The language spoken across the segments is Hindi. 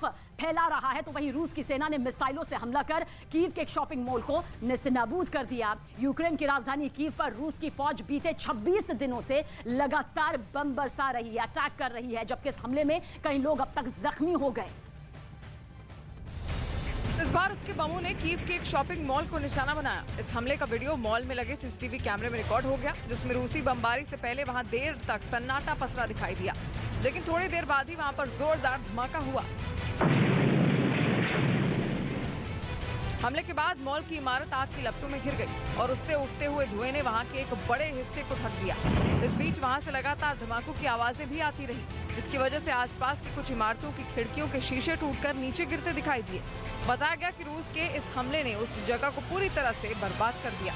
तरफ फैला रहा है, तो वहीं रूस की सेना ने मिसाइलों से हमला कर कीव के एक शॉपिंग मॉल को नेस्तनाबूद कर दिया। यूक्रेन की राजधानी कीव पर रूस की फौज बीते 26 दिनों से लगातार बम बरसा रही है, अटैक कर रही है, जबकि इस हमले में कई लोग अब तक जख्मी हो गए। इस बार उसके बमों ने कीव के एक शॉपिंग मॉल को निशाना बनाया। इस हमले का वीडियो मॉल में लगे सीसीटीवी कैमरे में रिकॉर्ड हो गया, जिसमें रूसी बमबारी से पहले वहां देर तक सन्नाटा पसरा दिखाई दिया, लेकिन थोड़ी देर बाद ही वहां पर जोरदार धमाका हुआ। हमले के बाद मॉल की इमारत आग की लपटों में घिर गई और उससे उठते हुए धुएं ने वहां के एक बड़े हिस्से को ढक दिया। इस बीच वहां से लगातार धमाकों की आवाजें भी आती रही, जिसकी वजह से आसपास की कुछ इमारतों की खिड़कियों के शीशे टूटकर नीचे गिरते दिखाई दिए। बताया गया कि रूस के इस हमले ने उस जगह को पूरी तरह से बर्बाद कर दिया।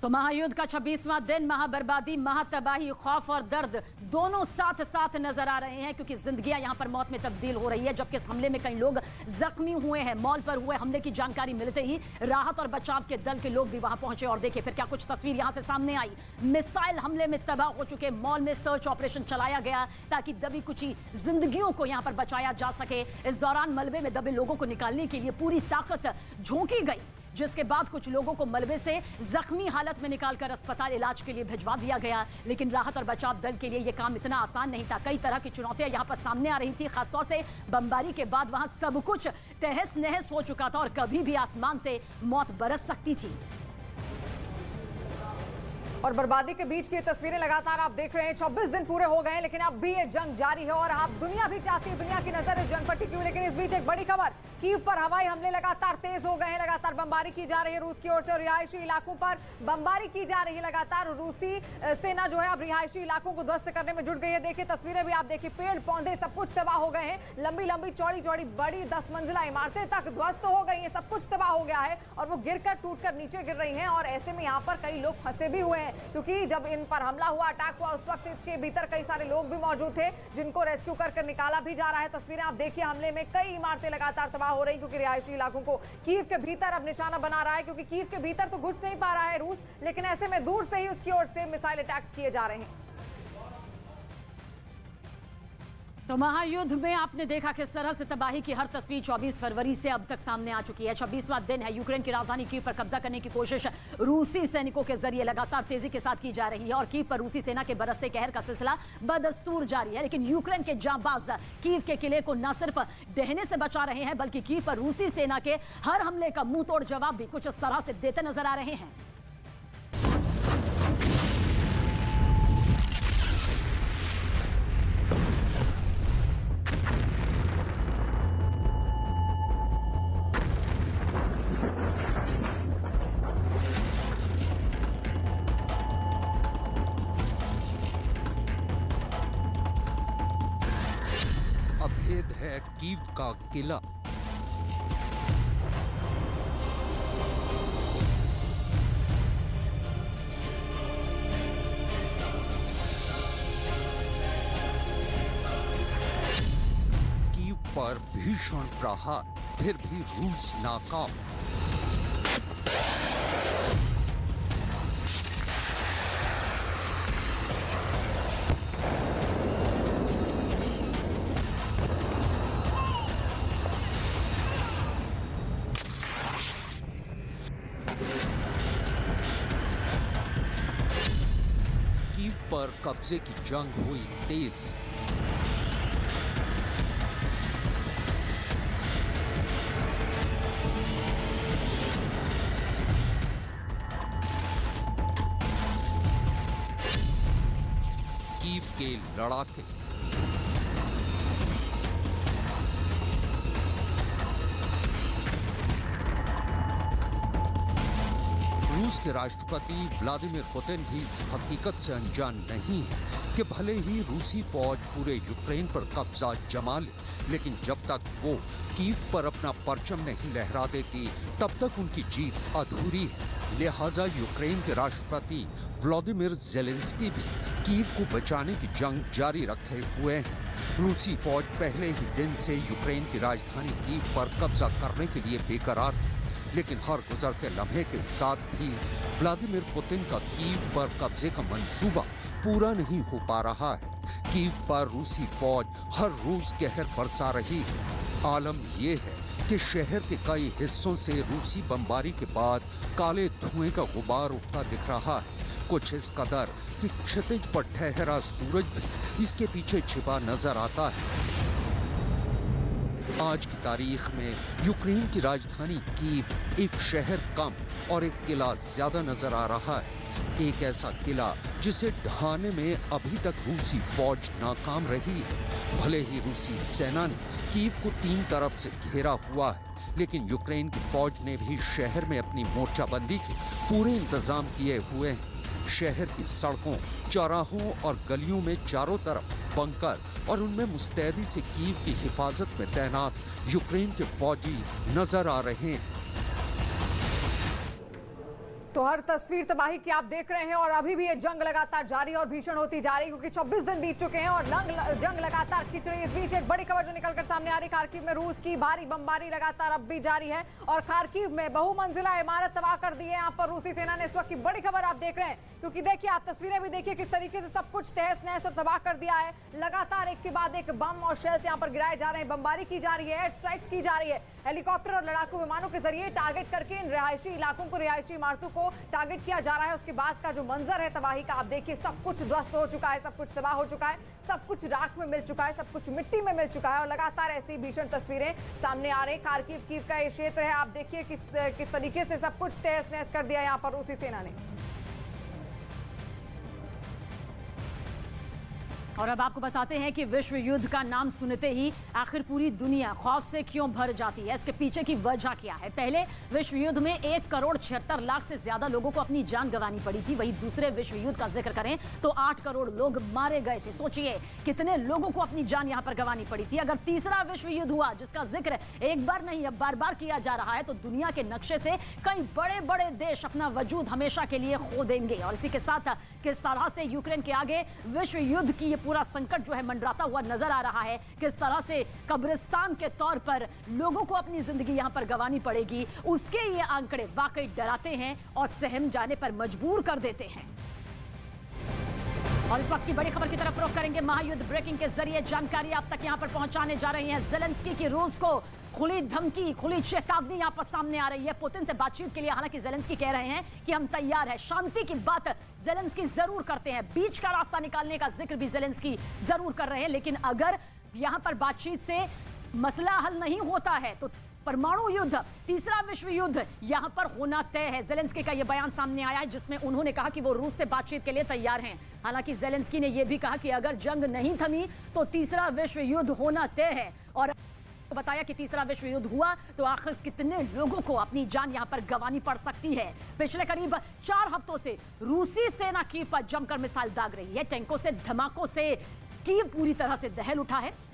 तो महायुद्ध का 26वां दिन, महाबर्बादी, महातबाही, खौफ और दर्द दोनों साथ साथ नजर आ रहे हैं, क्योंकि जिंदगियां यहां पर मौत में तब्दील हो रही है, जबकि इस हमले में कई लोग जख्मी हुए हैं। मॉल पर हुए हमले की जानकारी मिलते ही राहत और बचाव के दल के लोग भी वहां पहुंचे और देखे फिर क्या कुछ तस्वीर यहां से सामने आई। मिसाइल हमले में तबाह हो चुके मॉल में सर्च ऑपरेशन चलाया गया ताकि दबी कुची जिंदगियों को यहां पर बचाया जा सके। इस दौरान मलबे में दबे लोगों को निकालने के लिए पूरी ताकत झोंकी गई, जिसके बाद कुछ लोगों को मलबे से जख्मी हालत में निकालकर अस्पताल इलाज के लिए भिजवा दिया गया। लेकिन राहत और बचाव दल के लिए यह काम इतना आसान नहीं था। कई तरह की चुनौतियां यहां पर सामने आ रही थी, खासतौर से बमबारी के बाद वहां सब कुछ तहस नहस हो चुका था और कभी भी आसमान से मौत बरस सकती थी। और बर्बादी के बीच की तस्वीरें लगातार आप देख रहे हैं। 26 दिन पूरे हो गए हैं, लेकिन अब भी ये जंग जारी है और आप दुनिया भी चाहती है, दुनिया की नजर इस जंग पर टिकी हुई। लेकिन इस बीच एक बड़ी खबर, कीव पर हवाई हमले लगातार तेज हो गए हैं, लगातार बमबारी की जा रही है रूस की ओर से और रिहायशी इलाकों पर बमबारी की जा रही है लगातार। रूसी सेना जो है अब रिहायशी इलाकों को ध्वस्त करने में जुट गई है। देखिए तस्वीरें भी आप देखिए, पेड़ पौधे सब कुछ तबाह हो गए हैं। लंबी लंबी चौड़ी चौड़ी बड़ी 10 मंजिला इमारतें तक ध्वस्त हो गई है, सब कुछ तबाह हो गया है और वो गिरकर टूटकर नीचे गिर रही हैं। और ऐसे में यहाँ पर कई लोग फंसे भी हुए हैं, क्योंकि जब इन पर हमला हुआ, अटैक हुआ, उस वक्त इसके भीतर कई सारे लोग भी मौजूद थे जिनको रेस्क्यू कर निकाला भी जा रहा है। तस्वीरें आप देखिए, हमले में कई इमारतें लगातार तबाह हो रही, क्योंकि रिहायशी इलाकों को कीव के भीतर अब निशाना बना रहा है, क्योंकि कीव के भीतर तो घुस नहीं पा रहा है रूस, लेकिन ऐसे में दूर से ही उसकी ओर से मिसाइल अटैक्स किए जा रहे हैं। तो महायुद्ध में आपने देखा किस तरह से तबाही की हर तस्वीर 24 फरवरी से अब तक सामने आ चुकी है। 26वां दिन है, यूक्रेन की राजधानी कीव पर कब्जा करने की कोशिश रूसी सैनिकों के जरिए लगातार तेजी के साथ की जा रही है और कीव पर रूसी सेना के बरसते कहर का सिलसिला बदस्तूर जारी है। लेकिन यूक्रेन के जांबाज कीव के किले को न सिर्फ ढहने से बचा रहे हैं, बल्कि कीव पर रूसी सेना के हर हमले का मुंह तोड़ जवाब भी कुछ इस तरह से देते नजर आ रहे हैं। अभेद है कीव का किला। कीव पर भीषण प्रहार, फिर भी रूस नाकाम। पर कब्जे की जंग हुई तेज। कीव के लड़ाके, रूस के राष्ट्रपति व्लादिमीर पुतिन भी इस हकीकत से अनजान नहीं है कि भले ही रूसी फौज पूरे यूक्रेन पर कब्जा जमा ले, लेकिन जब तक वो कीव पर अपना परचम नहीं लहरा देती, तब तक उनकी जीत अधूरी है। लिहाजा यूक्रेन के राष्ट्रपति व्लादिमीर ज़ेलेंस्की भी कीव को बचाने की जंग जारी रखे हुए हैं। रूसी फौज पहले ही दिन से यूक्रेन की राजधानी कीव पर कब्जा करने के लिए बेकरार थी। लेकिन हर गुजरते लम्हे के साथ भी व्लादिमीर पुतिन का कीव पर कब्जे का मंसूबा पूरा नहीं हो पा रहा है। कीव पर रूसी फौज हर रोज कहर बरसा रही है। आलम यह है कि शहर के कई हिस्सों से रूसी बमबारी के बाद काले धुएं का गुबार उठता दिख रहा है। कुछ इस कदर कि क्षितिज पर ठहरा सूरज भी इसके पीछे छिपा नजर आता है। आज की तारीख में यूक्रेन की राजधानी कीव एक शहर कम और एक किला ज्यादा नजर आ रहा है। एक ऐसा किला जिसे ढहाने में अभी तक रूसी फौज नाकाम रही है। भले ही रूसी सेना ने कीव को 3 तरफ से घेरा हुआ है, लेकिन यूक्रेन की फौज ने भी शहर में अपनी मोर्चाबंदी के पूरे इंतजाम किए हुए हैं। शहर की सड़कों, चौराहों और गलियों में चारों तरफ बंकर और उनमें मुस्तैदी से कीव की हिफाजत में तैनात यूक्रेन के फौजी नजर आ रहे हैं। तो हर तस्वीर तबाही की आप देख रहे हैं और अभी भी ये जंग लगातार जारी और भीषण होती जा रही है, क्योंकि 24 दिन बीत चुके हैं और जंग लगातार खिंच रही है। इस बीच एक बड़ी खबर जो निकलकर सामने आ रही, खार्किव में रूस की भारी बमबारी लगातार अब भी जारी है और खार्किव में बहुमंजिला इमारत तबाह कर दी है। यहाँ पर रूसी सेना ने इस वक्त की बड़ी खबर आप देख रहे हैं, क्योंकि देखिए आप तस्वीरें भी देखिए किस तरीके से सब कुछ तहस नहस और तबाह कर दिया है। लगातार एक के बाद एक बम और शेल्स यहाँ पर गिराए जा रहे हैं, बमबारी की जा रही है, एयर स्ट्राइक्स की जा रही है। हेलीकॉप्टर और लड़ाकू विमानों के जरिए टारगेट करके इन रिहायशी इलाकों को, रिहायशी इमारतों को टारगेट किया जा रहा है। उसके बाद का जो मंजर है तबाही का आप देखिए, सब कुछ ध्वस्त हो चुका है, सब कुछ तबाह हो चुका है, सब कुछ राख में मिल चुका है, सब कुछ मिट्टी में मिल चुका है और लगातार ऐसी भीषण तस्वीरें सामने आ रही। खार्किव कीव का ये क्षेत्र है, आप देखिए किस तरीके से सब कुछ तहस नहस कर दिया यहाँ पर रूसी सेना ने। और अब आपको बताते हैं कि विश्व युद्ध का नाम सुनते ही आखिर पूरी दुनिया खौफ से क्यों भर जाती है, इसके पीछे की वजह क्या है। पहले विश्व युद्ध में 1,76,00,000 से ज्यादा लोगों को अपनी जान गंवानी पड़ी थी। वहीं दूसरे विश्व युद्ध का जिक्र करें तो 8 करोड़ लोग मारे गए थे। सोचिए कितने लोगों को अपनी जान यहां पर गंवानी पड़ी थी। अगर तीसरा विश्व युद्ध हुआ, जिसका जिक्र एक बार नहीं अब बार बार किया जा रहा है, तो दुनिया के नक्शे से कई बड़े बड़े देश अपना वजूद हमेशा के लिए खो देंगे। और इसी के साथ किस तरह से यूक्रेन के आगे विश्व युद्ध की पूरा संकट जो है मंडराता हुआ नजर आ रहा है, किस तरह से कब्रिस्तान के तौर पर लोगों को अपनी जिंदगी यहां पर गंवानी पड़ेगी, उसके ये आंकड़े वाकई डराते हैं और सहम जाने पर मजबूर कर देते हैं। और इस वक्त की बड़ी खबर की तरफ रुख करेंगे। महायुद्ध ब्रेकिंग के जरिए जानकारी आप तक यहां पर पहुंचाने जा रही है। जेलेंस्की की रूस को खुली धमकी, खुली चेतावनी यहां पर सामने आ रही है पुतिन से बातचीत के लिए। हालांकि जेलेंस्की कह रहे हैं कि हम तैयार हैं, शांति की बात जेलेंस्की जरूर करते हैं, बीच का रास्ता निकालने का जिक्र भी जेलेंस्की जरूर कर रहे हैं। लेकिन अगर यहां पर बातचीत से मसला हल नहीं होता है तो परमाणु युद्ध, तीसरा विश्व युद्ध यहां पर होना तय है। जेलेंस्की का यह बयान सामने आया है, जिसमें उन्होंने कहा कि वो रूस से बातचीत के लिए तैयार हैं। हालांकि जेलेंस्की ने यह भी कहा कि अगर जंग नहीं थमी तो तीसरा विश्व युद्ध होना तय है। और बताया कि तीसरा विश्व युद्ध हुआ तो आखिर कितने लोगों को अपनी जान यहां पर गंवानी पड़ सकती है। पिछले करीब 4 हफ्तों से रूसी सेना कीव पर जमकर मिसाइल दाग रही है। टैंकों से, धमाकों से कीव पूरी तरह से दहल उठा है।